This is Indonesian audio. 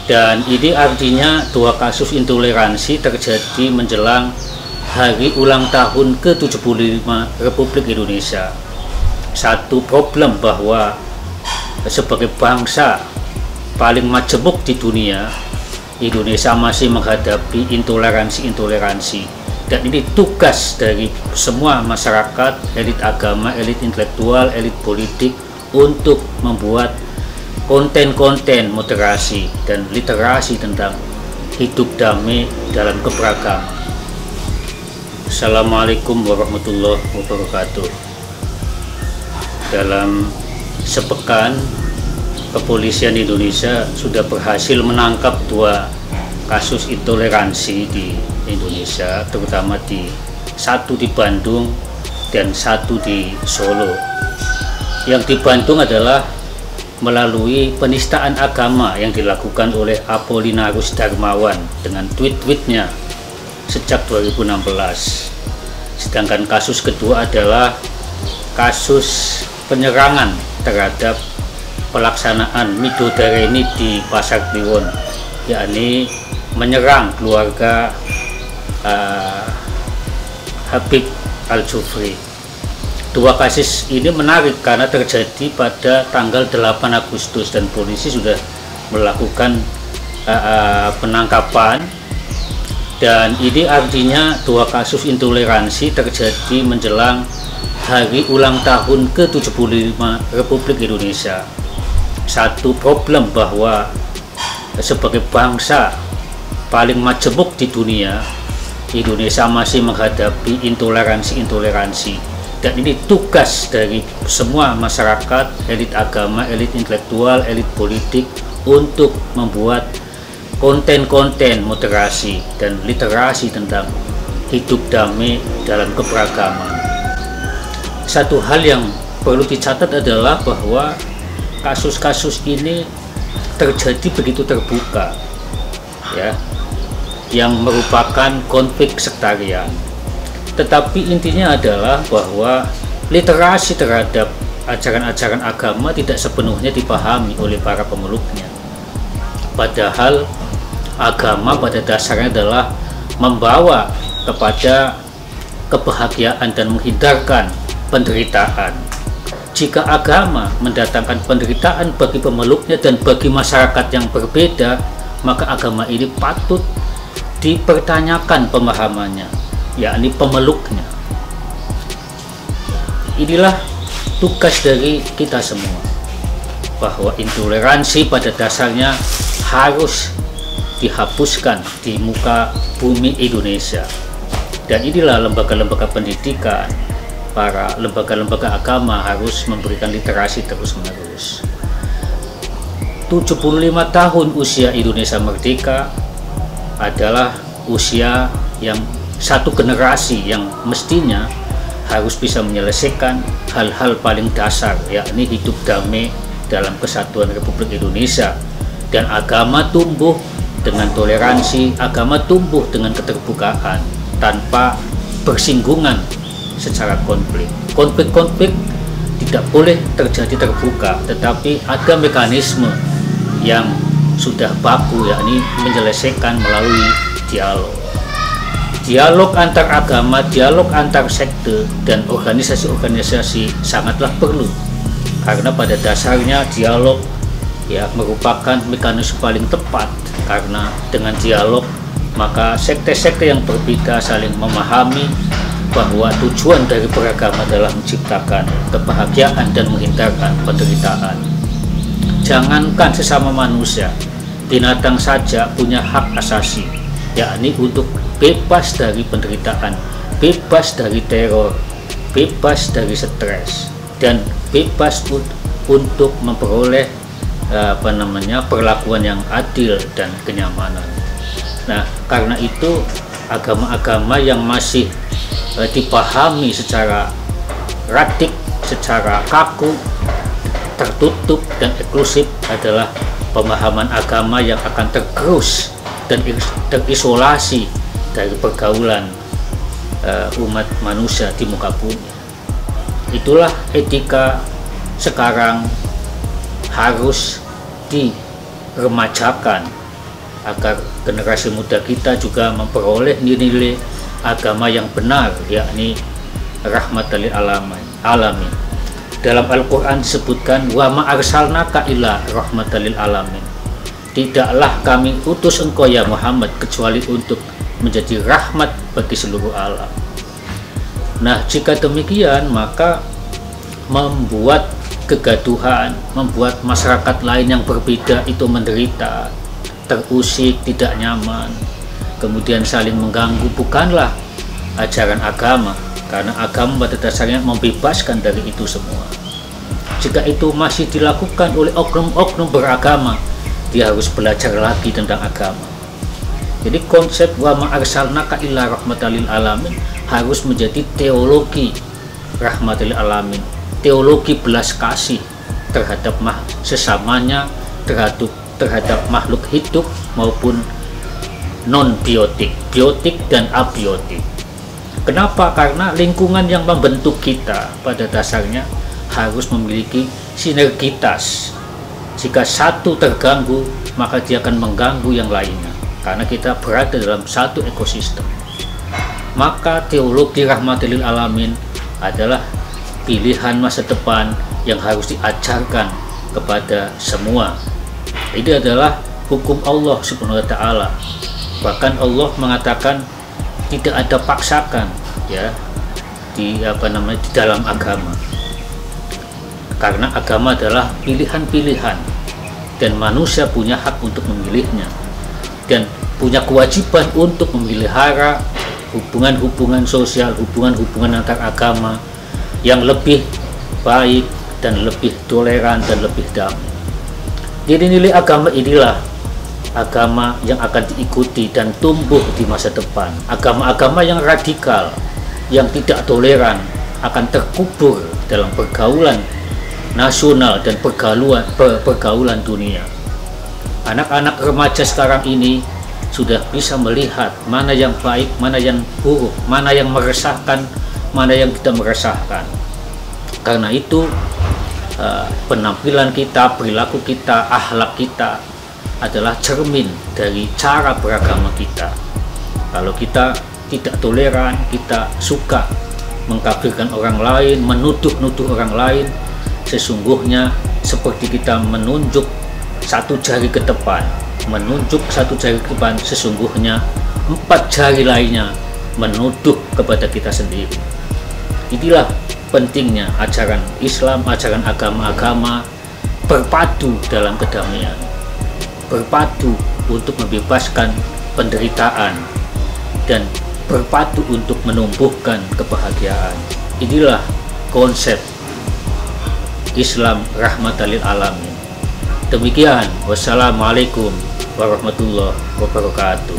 Dan ini artinya dua kasus intoleransi terjadi menjelang hari ulang tahun ke-75 Republik Indonesia. Satu problem bahwa sebagai bangsa paling majemuk di dunia, Indonesia masih menghadapi intoleransi. Dan ini tugas dari semua masyarakat, elit agama, elit intelektual, elit politik untuk membuat konten-konten moderasi dan literasi tentang hidup damai dalam keberagaman. Assalamualaikum warahmatullahi wabarakatuh. Dalam sepekan, kepolisian Indonesia sudah berhasil menangkap dua kasus intoleransi di Indonesia, terutama satu di Bandung dan satu di Solo. Yang di Bandung adalah melalui penistaan agama yang dilakukan oleh Apolinarus Darmawan dengan tweet-tweetnya sejak 2016. Sedangkan kasus kedua adalah kasus penyerangan terhadap pelaksanaan Midodareni di Pasar Kliwon, yakni menyerang keluarga Habib Al-Jufri. Dua kasus ini menarik karena terjadi pada tanggal 8 Agustus dan polisi sudah melakukan penangkapan, dan ini artinya dua kasus intoleransi terjadi menjelang hari ulang tahun ke-75 Republik Indonesia. Satu problem bahwa sebagai bangsa paling majemuk di dunia, Indonesia masih menghadapi intoleransi. Dan ini tugas dari semua masyarakat, elit agama, elit intelektual, elit politik untuk membuat konten-konten moderasi dan literasi tentang hidup damai dalam keberagaman. Satu hal yang perlu dicatat adalah bahwa kasus-kasus ini terjadi begitu terbuka, ya, yang merupakan konflik sektarian. Tetapi intinya adalah bahwa literasi terhadap ajaran-ajaran agama tidak sepenuhnya dipahami oleh para pemeluknya. Padahal agama pada dasarnya adalah membawa kepada kebahagiaan dan menghindarkan penderitaan. Jika agama mendatangkan penderitaan bagi pemeluknya dan bagi masyarakat yang berbeda, maka agama ini patut dipertanyakan pemahamannya, yakni pemeluknya. Inilah tugas dari kita semua, bahwa intoleransi pada dasarnya harus dihapuskan di muka bumi Indonesia. Dan inilah lembaga-lembaga pendidikan, para lembaga-lembaga agama harus memberikan literasi terus-menerus. 75 tahun usia Indonesia merdeka adalah usia yang satu generasi yang mestinya harus bisa menyelesaikan hal-hal paling dasar, yakni hidup damai dalam kesatuan Republik Indonesia. Dan agama tumbuh dengan toleransi, agama tumbuh dengan keterbukaan tanpa bersinggungan secara konflik. Konflik-konflik tidak boleh terjadi terbuka, tetapi ada mekanisme yang sudah baku, yakni menyelesaikan melalui dialog. Dialog antar agama, dialog antar sekte dan organisasi-organisasi sangatlah perlu, karena pada dasarnya dialog merupakan mekanisme paling tepat, karena dengan dialog maka sekte-sekte yang berbeda saling memahami bahwa tujuan dari beragama adalah menciptakan kebahagiaan dan menghindarkan penderitaan. Jangankan sesama manusia, binatang saja punya hak asasi, yakni untuk bebas dari penderitaan, bebas dari teror, bebas dari stres, dan bebas untuk memperoleh perlakuan yang adil dan kenyamanan. Nah, karena itu agama-agama yang masih dipahami secara radik, secara kaku, tertutup dan eksklusif adalah pemahaman agama yang akan tergerus dan terisolasi dari pergaulan umat manusia di muka bumi. Itulah etika sekarang harus diremajakan agar generasi muda kita juga memperoleh nilai agama yang benar, yakni rahmatan lil alamin. Dalam Al-Quran disebutkan, wa ma arsalnaka illa rahmatan lil alamin. Tidaklah kami utus engkau ya Muhammad kecuali untuk menjadi rahmat bagi seluruh alam. Nah, jika demikian, maka membuat kegaduhan, membuat masyarakat lain yang berbeda itu menderita, terusik, tidak nyaman, kemudian saling mengganggu, bukanlah ajaran agama. Karena agama pada dasarnya membebaskan dari itu semua. Jika itu masih dilakukan oleh oknum-oknum beragama, dia harus belajar lagi tentang agama. Jadi konsep wa ma arsalnaka illa rahmatan lil alamin harus menjadi teologi rahmatan lil alamin, teologi belas kasih terhadap sesamanya, terhadap makhluk hidup maupun non biotik, biotik dan abiotik. Kenapa? Karena lingkungan yang membentuk kita pada dasarnya harus memiliki sinergitas. Jika satu terganggu, maka dia akan mengganggu yang lainnya, karena kita berada dalam satu ekosistem. Maka teologi rahmatan lil alamin adalah pilihan masa depan yang harus diajarkan kepada semua. Ini adalah hukum Allah Subhanahu wa taala. Bahkan Allah mengatakan tidak ada paksakan ya di dalam agama, karena agama adalah pilihan-pilihan dan manusia punya hak untuk memilihnya dan punya kewajiban untuk memelihara hubungan-hubungan sosial, hubungan-hubungan antar agama yang lebih baik dan lebih toleran dan lebih damai. Jadi nilai agama inilah agama yang akan diikuti dan tumbuh di masa depan. Agama-agama yang radikal, yang tidak toleran akan terkubur dalam pergaulan nasional dan pergaulan dunia. Anak-anak remaja sekarang ini sudah bisa melihat mana yang baik, mana yang buruk, mana yang meresahkan, mana yang tidak meresahkan. Karena itu penampilan kita, perilaku kita, akhlak kita adalah cermin dari cara beragama kita. Kalau kita tidak toleran, kita suka mengkafirkan orang lain, menuduh-nuduh orang lain, sesungguhnya seperti kita menunjuk satu jari ke depan, sesungguhnya 4 jari lainnya menuduh kepada kita sendiri. Inilah pentingnya ajaran Islam, ajaran agama-agama berpadu dalam kedamaian, berpadu untuk membebaskan penderitaan dan berpadu untuk menumbuhkan kebahagiaan. Inilah konsep Islam rahmatan lil alamin. Demikian, wassalamualaikum warahmatullahi wabarakatuh.